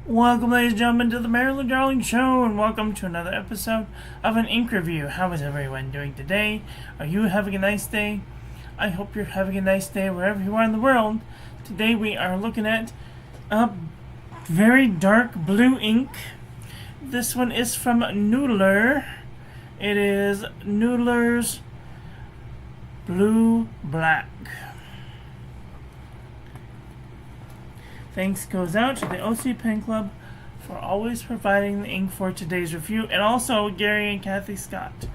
Welcome, ladies and gentlemen, to the Marilyn Darling Show, and welcome to another episode of an ink review. How is everyone doing today? Are you having a nice day? I hope you're having a nice day wherever you are in the world. Today we are looking at a very dark blue ink. This one is from Noodler. It is Noodlers Blue Black. Thanks goes out to the OC Pen Club for always providing the ink for today's review, and also Gary and Kathy Scott.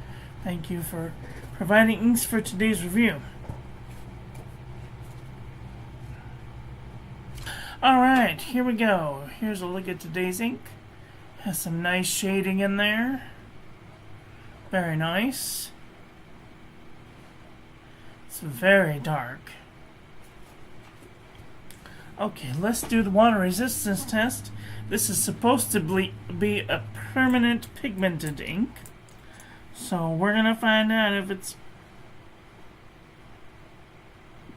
Thank you for providing inks for today's review. Alright, here we go. Here's a look at today's ink. Has some nice shading in there. Very nice. It's very dark. Okay, let's do the water resistance test. This is supposed to be a permanent pigmented ink. So we're going to find out if it's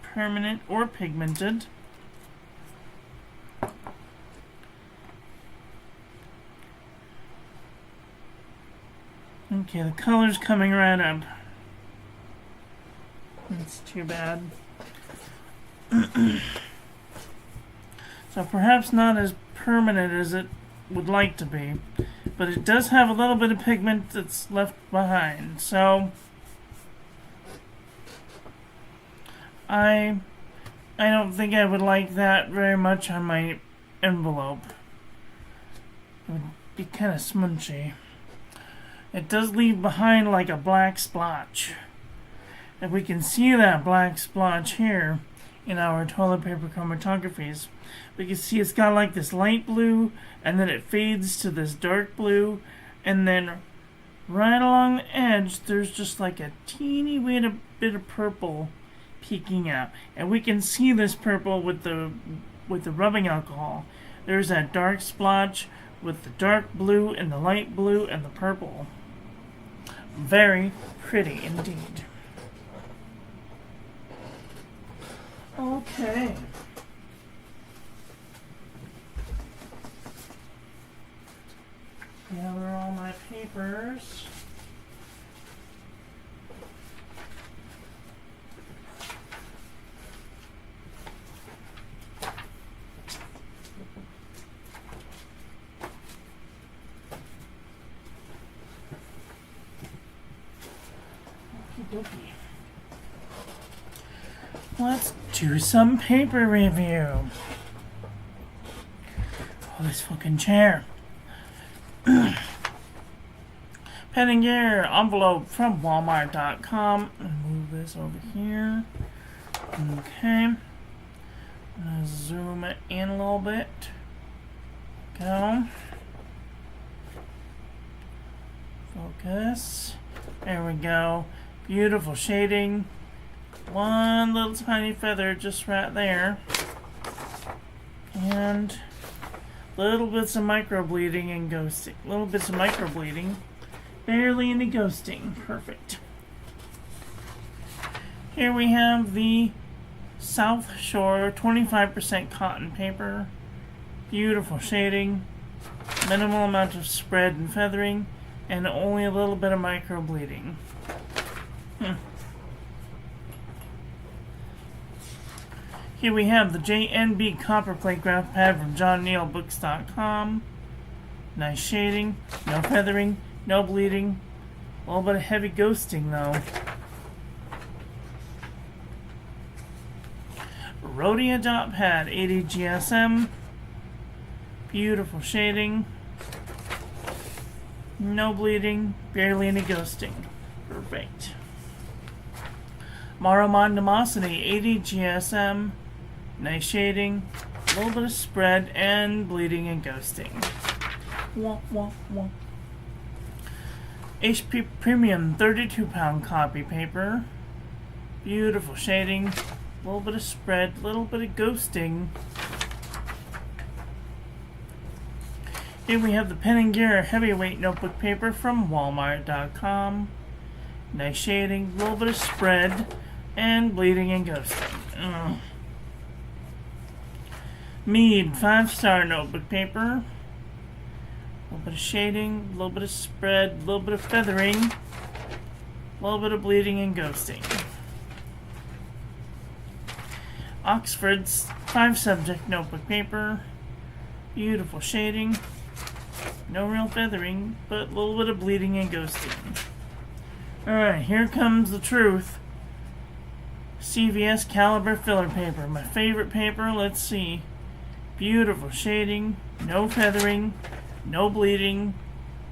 permanent or pigmented. Okay, the color's coming right up. That's too bad. So perhaps not as permanent as it would like to be, but it does have a little bit of pigment that's left behind. So I don't think I would like that very much on my envelope. It would be kind of smunchy. It does leave behind like a black splotch. And we can see that black splotch here in our toilet paper chromatographies. We can see it's got like this light blue, and then it fades to this dark blue, and then right along the edge there's just like a teeny bit of purple peeking out. And we can see this purple with the rubbing alcohol. There's that dark splotch with the dark blue and the light blue and the purple. Very pretty indeed. Okay. Gather all my papers. Okie dokie. Let's do some paper review. Oh, this fucking chair. Pen and Gear envelope from Walmart.com. Move this over here. Okay. I'm gonna zoom it in a little bit. Go. Focus. There we go. Beautiful shading. One little tiny feather just right there. And little bits of microbleeding and ghosting. Little bits of microbleeding. Barely any ghosting. Perfect. Here we have the South Shore 25% cotton paper. Beautiful shading. Minimal amount of spread and feathering. And only a little bit of microbleeding. Here we have the JNB Copper Plate Graph Pad from JohnNeilBooks.com. Nice shading, no feathering, no bleeding. A little bit of heavy ghosting though. Rhodia Dot Pad 80 GSM. Beautiful shading. No bleeding, barely any ghosting. Perfect. Maramon Nemosity 80 GSM. Nice shading, a little bit of spread, and bleeding and ghosting. Wah, wah, wah. HP Premium 32-pound copy paper. Beautiful shading, a little bit of spread, a little bit of ghosting. Here we have the Pen and Gear Heavyweight Notebook Paper from Walmart.com. Nice shading, a little bit of spread, and bleeding and ghosting. Mead 5-star notebook paper. little bit of shading, a little bit of spread, a little bit of feathering, a little bit of bleeding and ghosting. Oxford's 5-subject notebook paper. Beautiful shading. No real feathering, but a little bit of bleeding and ghosting. Alright, here comes the truth. CVS caliber filler paper. My favorite paper. Let's see. Beautiful shading. No feathering. No bleeding.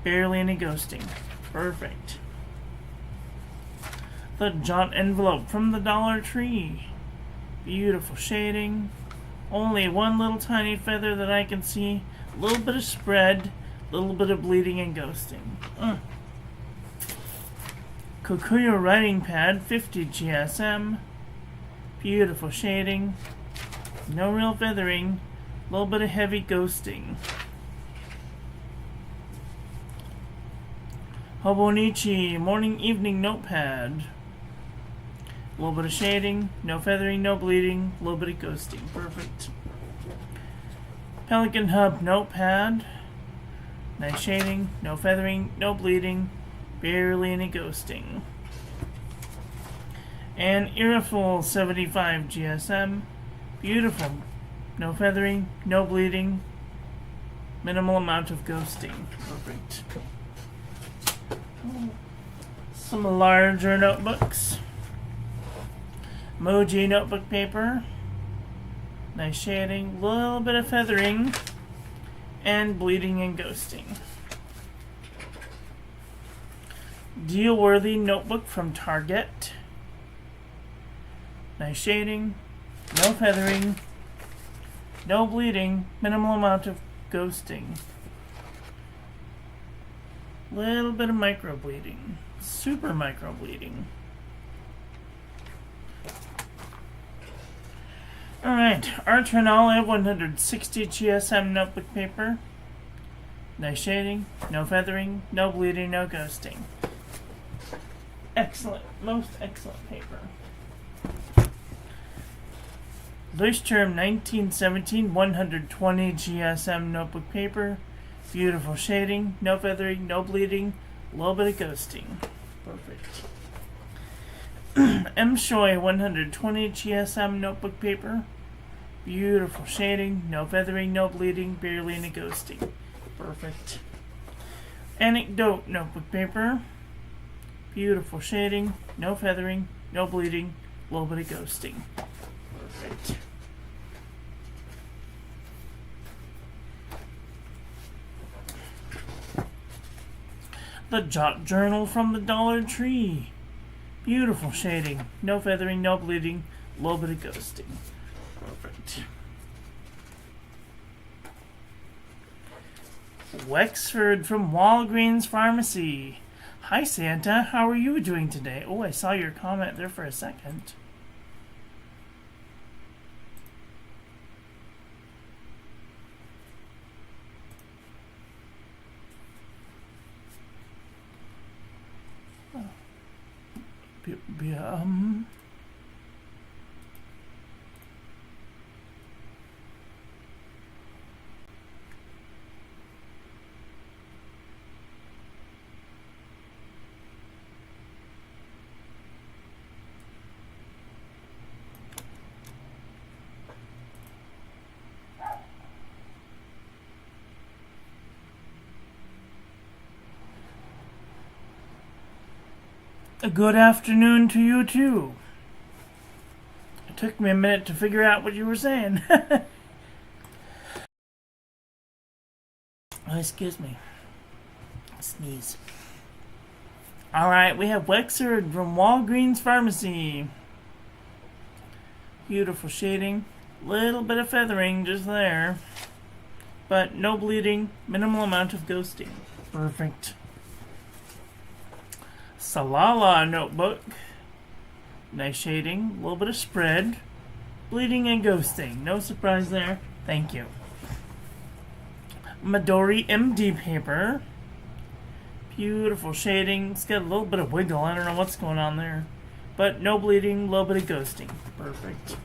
Barely any ghosting. Perfect. The Jot envelope from the Dollar Tree. Beautiful shading. Only one little tiny feather that I can see. A little bit of spread. A little bit of bleeding and ghosting. Kokuyo writing pad, 50 GSM. Beautiful shading. No real feathering. A little bit of heavy ghosting. Hobonichi morning evening notepad. A little bit of shading. No feathering, no bleeding. A little bit of ghosting. Perfect. Pelican Hub notepad. Nice shading. No feathering, no bleeding. Barely any ghosting. And Irreful 75 GSM. Beautiful. No feathering, no bleeding. Minimal amount of ghosting. Perfect. Some larger notebooks. Moji notebook paper. Nice shading. Little bit of feathering. And bleeding and ghosting. Deal-worthy notebook from Target. Nice shading. No feathering. No bleeding. Minimal amount of ghosting. Little bit of micro bleeding. Super micro bleeding. Alright, Arch and Olive 160 GSM notebook paper. Nice shading, no feathering, no bleeding, no ghosting. Excellent, most excellent paper. Leuchtturm 1917 120 GSM notebook paper. Beautiful shading, no feathering, no bleeding, a little bit of ghosting. Perfect. M. Shoei 120 GSM notebook paper. Beautiful shading, no feathering, no bleeding, barely any ghosting. Perfect. Anecdote notebook paper. Beautiful shading, no feathering, no bleeding, a little bit of ghosting. Perfect. The Jot Journal from the Dollar Tree. Beautiful shading, no feathering, no bleeding, a little bit of ghosting. Perfect. Wexford from Walgreens Pharmacy. Hi Santa, how are you doing today? Oh, I saw your comment there for a second. A good afternoon to you too. It took me a minute to figure out what you were saying. Oh, excuse me. Sneeze. Alright, we have Wexford from Walgreens Pharmacy. Beautiful shading. Little bit of feathering just there. But no bleeding. Minimal amount of ghosting. Perfect. Salala notebook. Nice shading. A little bit of spread. Bleeding and ghosting. No surprise there. Thank you. Midori MD paper. Beautiful shading. It's got a little bit of wiggle. I don't know what's going on there. But no bleeding. A little bit of ghosting. Perfect.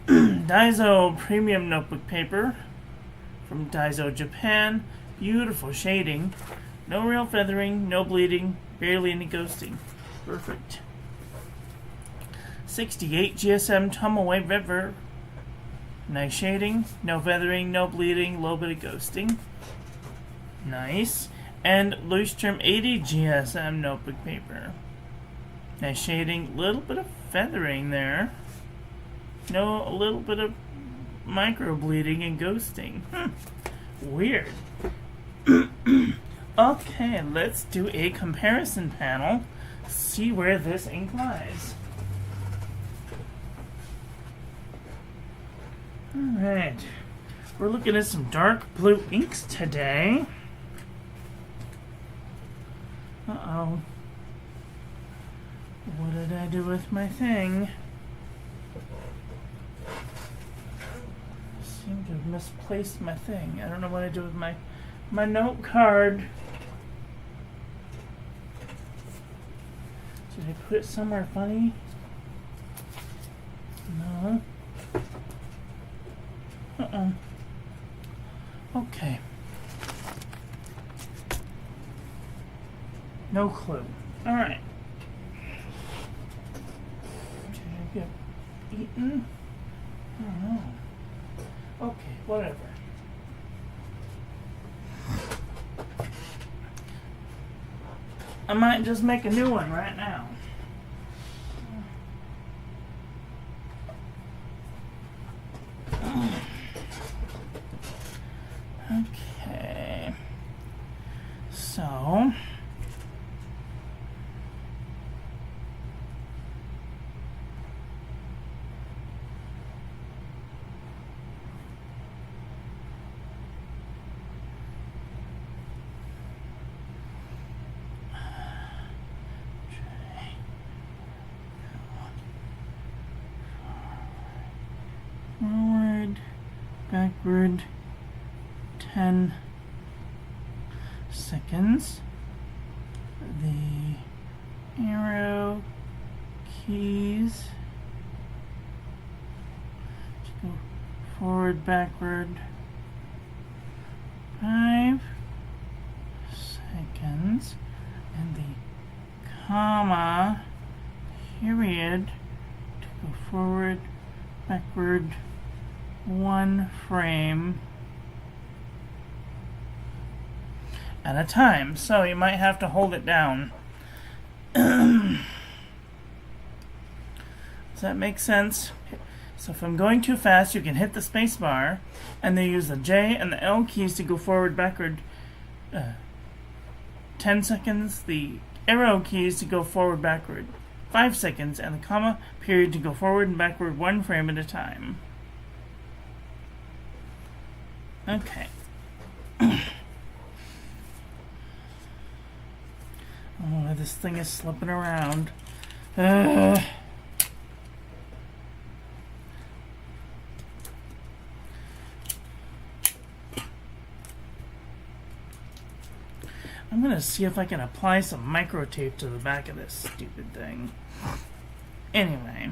Daiso premium notebook paper. From Daiso Japan. Beautiful shading. No real feathering, no bleeding, barely any ghosting. Perfect. 68 GSM Tumbleway River. Nice shading, no feathering, no bleeding, low bit of ghosting. Nice. And loose trim 80 GSM notebook paper. Nice shading, little bit of feathering there. No, a little bit of micro bleeding and ghosting. Weird. Okay, let's do a comparison panel. See where this ink lies. Alright. We're looking at some dark blue inks today. Uh-oh. What did I do with my thing? I seem to have misplaced my thing. I don't know what I do with my note card. Did I put it somewhere funny? No. Okay. No clue. Alright. Did I get eaten? I don't know. Okay, whatever. I might just make a new one right now. Okay. So forward, backward, 10 seconds. The arrow keys to go forward, backward, 5 seconds, and the comma period to go forward, backward, 1 frame at a time, so you might have to hold it down. Does that make sense? So if I'm going too fast, you can hit the space bar and then use the J and the L keys to go forward, backward, 10 seconds, the arrow keys to go forward, backward, 5 seconds, and the comma period to go forward and backward 1 frame at a time. Okay. Oh, this thing is slipping around. I'm gonna see if I can apply some micro tape to the back of this stupid thing. Anyway.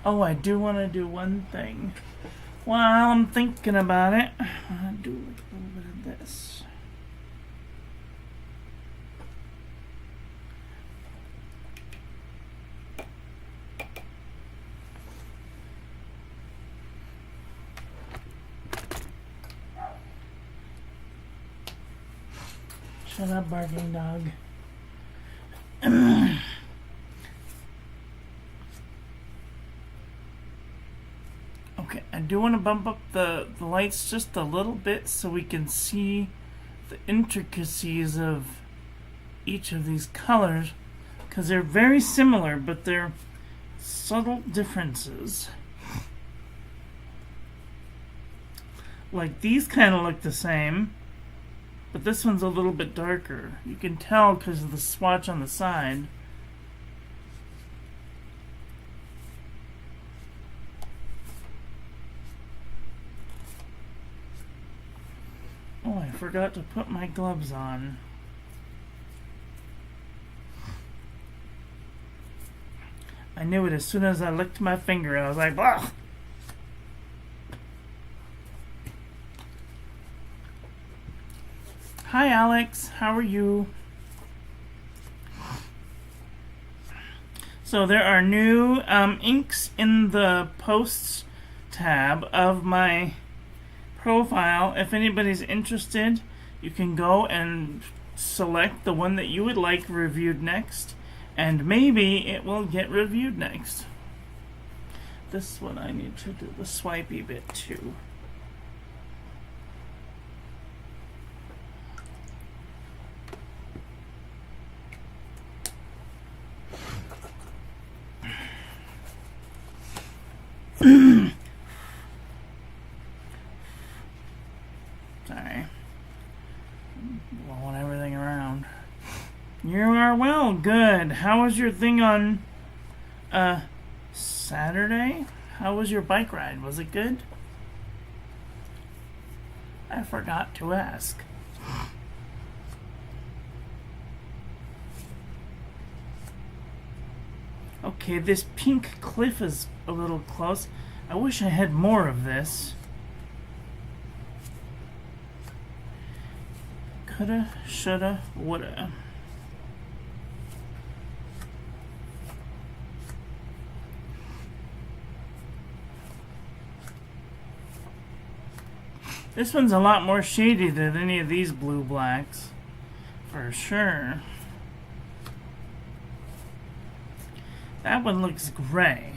Oh, I do want to do one thing. While I'm thinking about it, I'll do like a little bit of this. Shut up, barking dog. Okay, I do want to bump up the lights just a little bit so we can see the intricacies of each of these colors, because they're very similar, but they're subtle differences. Like these kind of look the same, but this one's a little bit darker. You can tell because of the swatch on the side. Oh, I forgot to put my gloves on. I knew it as soon as I licked my finger. I was like, ugh! Hi, Alex. How are you? So there are new inks in the posts tab of my profile. If anybody's interested, you can go and select the one that you would like reviewed next, and maybe it will get reviewed next. This one I need to do the swipey bit too. Sorry. Blowing everything around. You are well, good. How was your thing on Saturday? How was your bike ride? Was it good? I forgot to ask. Okay, this pink cliff is a little close. I wish I had more of this. Coulda, shoulda, woulda. This one's a lot more shady than any of these blue blacks, for sure. That one looks gray.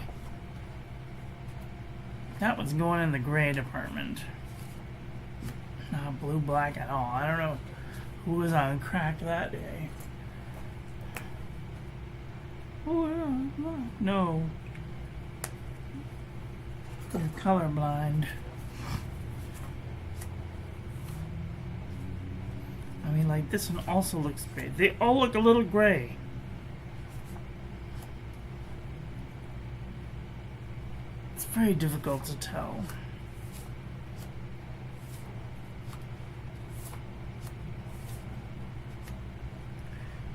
That one's going in the gray department. Not blue black at all. I don't know who was on crack that day. No. You're colorblind. I mean, like, this one also looks gray. They all look a little gray. It's very difficult to tell.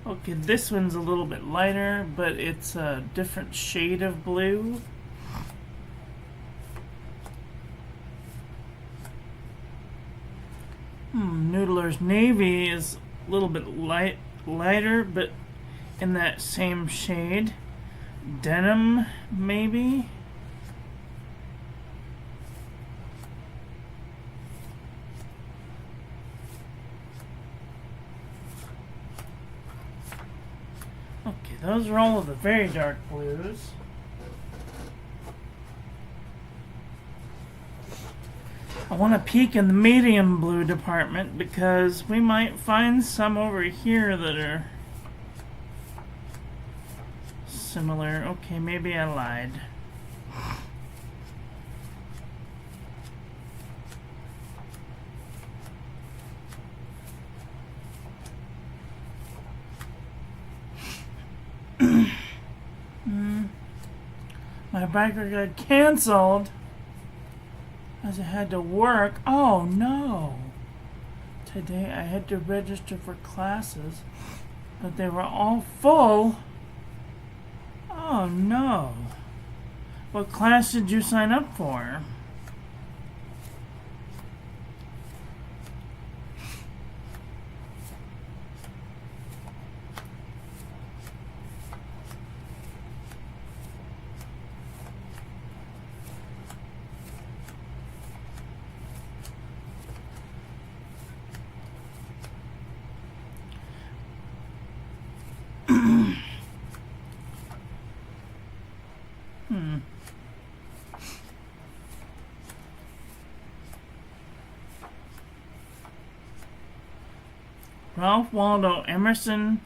Okay, this one's a little bit lighter, but it's a different shade of blue. Noodlers Navy is a little bit lighter, but in that same shade. Denim, maybe? Okay, those are all of the very dark blues. I want to peek in the medium blue department because we might find some over here that are similar. Okay, maybe I lied. My biker got canceled as I had to work. Oh no! Today I had to register for classes, but they were all full. Oh no! What class did you sign up for? Ralph Waldo Emerson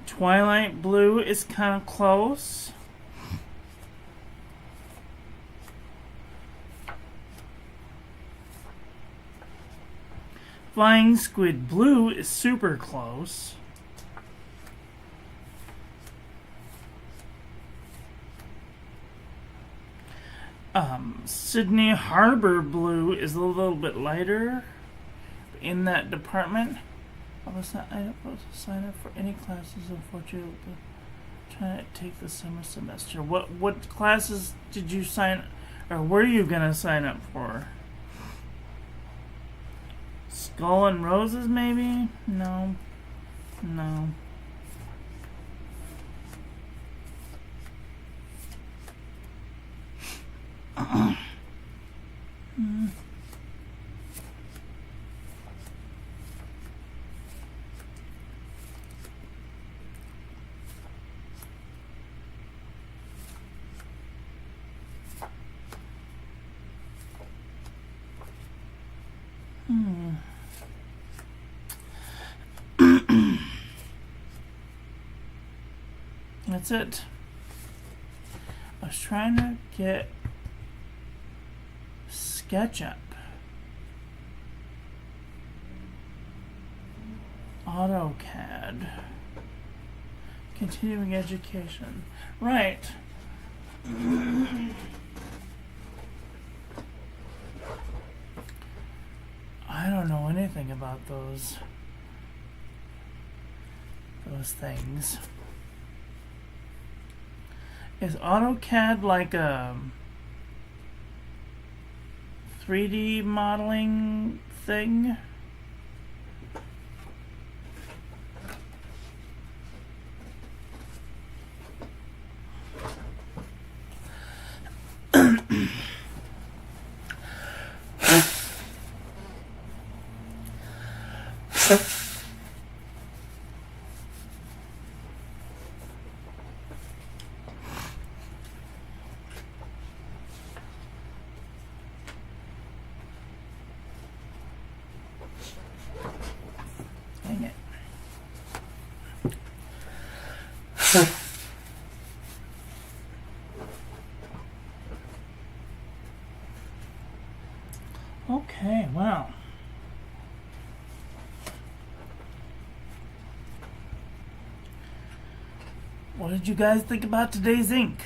Twilight Blue is kind of close. Flying Squid Blue is super close. Sydney Harbor Blue is a little bit lighter in that department. I was not supposed to sign up for any classes, unfortunately. Trying to take the summer semester. What classes did you or were you gonna sign up for? Skull and Roses, maybe? No. No. That's it. I was trying to get SketchUp. AutoCAD. Continuing education. Right. I don't know anything about those things. Is AutoCAD like a 3D modeling thing? Dang it. Okay, wow. What did you guys think about today's ink?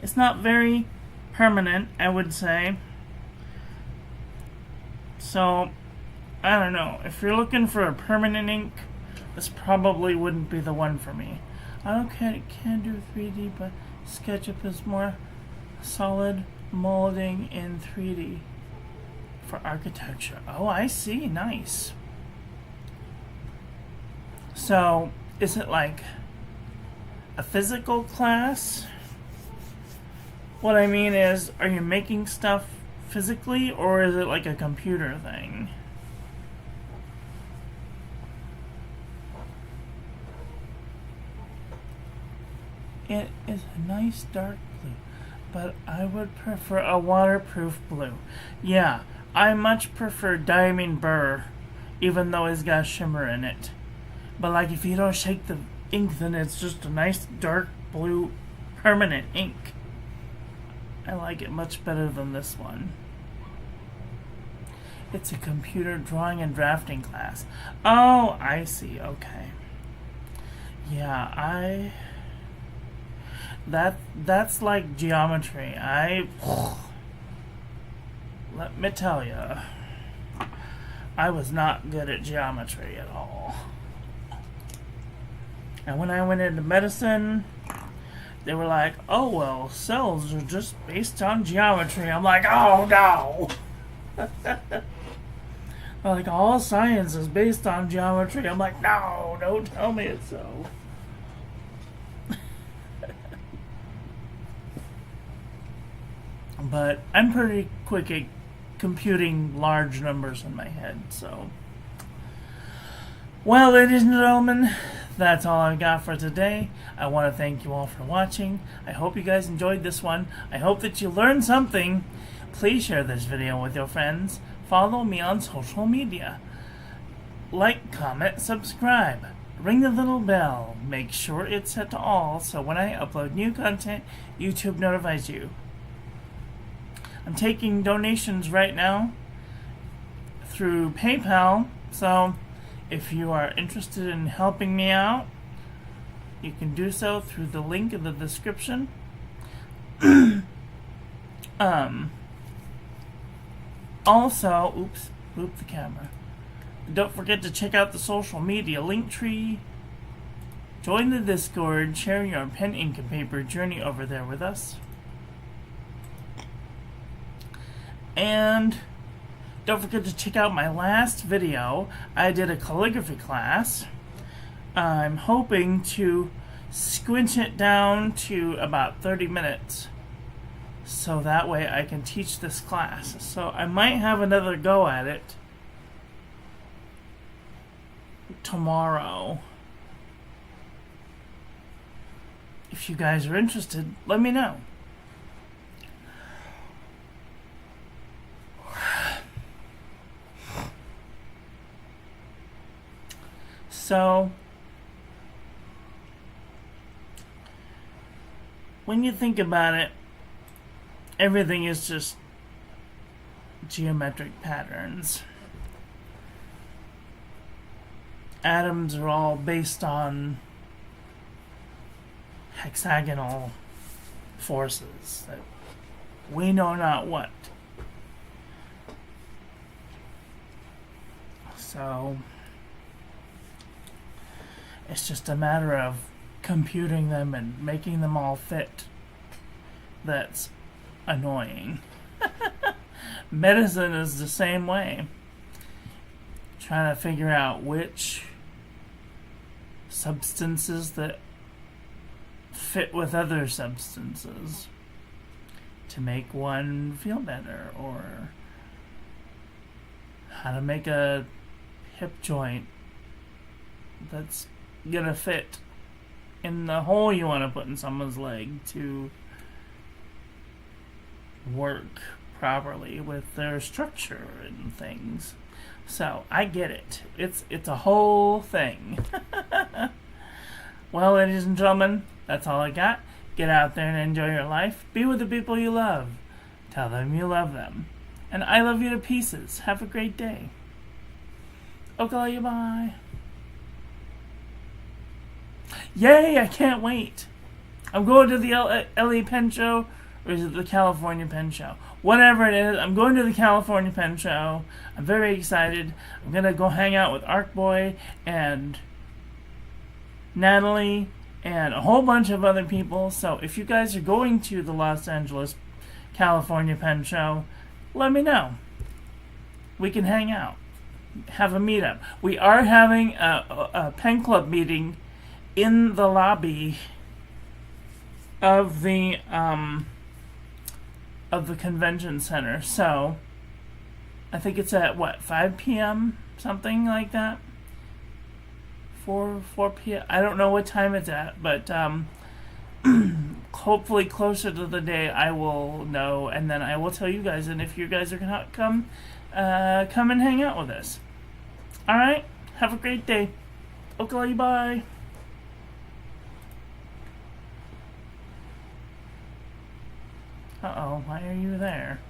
It's not very permanent, I would say. So, I don't know. If you're looking for a permanent ink, this probably wouldn't be the one for me. AutoCAD can do 3D, but SketchUp is more solid molding in 3D for architecture. Oh, I see. Nice. So, is it like a physical class? What I mean is, are you making stuff physically, or is it like a computer thing? It is a nice dark blue, but I would prefer a waterproof blue. Yeah, I much prefer Diamond Burr, even though it's got shimmer in it. But like, if you don't shake the ink, then it's just a nice dark blue permanent ink. I like it much better than this one. It's a computer drawing and drafting class. Oh, I see. Okay. Yeah, that's like geometry. Let me tell you, I was not good at geometry at all. And when I went into medicine, they were like, oh, well, cells are just based on geometry. I'm like, oh, no. Like, all science is based on geometry. I'm like, no, don't tell me it's so. But I'm pretty quick at computing large numbers in my head, so. Well, ladies and gentlemen, that's all I've got for today. I want to thank you all for watching. I hope you guys enjoyed this one. I hope that you learned something. Please share this video with your friends. Follow me on social media. Like, comment, subscribe. Ring the little bell. Make sure it's set to all so when I upload new content, YouTube notifies you. I'm taking donations right now through PayPal, so if you are interested in helping me out, you can do so through the link in the description. Also, oops, the camera. Don't forget to check out the social media link tree. Join the Discord, share your pen, ink, and paper journey over there with us. And don't forget to check out my last video. I did a calligraphy class. I'm hoping to squinch it down to about 30 minutes. So that way I can teach this class. So I might have another go at it tomorrow. If you guys are interested, let me know. So, when you think about it, everything is just geometric patterns. Atoms are all based on hexagonal forces that we know not what. So it's just a matter of computing them and making them all fit. That's annoying. Medicine is the same way. Trying to figure out which substances that fit with other substances to make one feel better, or how to make a hip joint that's gonna fit in the hole you want to put in someone's leg to work properly with their structure and things. So I get it. It's a whole thing. Well, ladies and gentlemen, that's all I got. Get out there and enjoy your life. Be with the people you love. Tell them you love them. And I love you to pieces. Have a great day. Okay, bye. Yay, I can't wait. I'm going to the LA Pen Show, or is it the California Pen Show? Whatever it is, I'm going to the California Pen Show. I'm very excited. I'm going to go hang out with Arcboy and Natalie and a whole bunch of other people. So if you guys are going to the Los Angeles, California Pen Show, let me know. We can hang out. Have a meetup. We are having a pen club meeting in the lobby of the convention center. So I think it's at 5 p.m. something like that. 4 p.m. I don't know what time it's at, but hopefully closer to the day I will know, and then I will tell you guys. And if you guys are gonna come and hang out with us. All right. Have a great day. Okay, bye. Uh-oh, why are you there?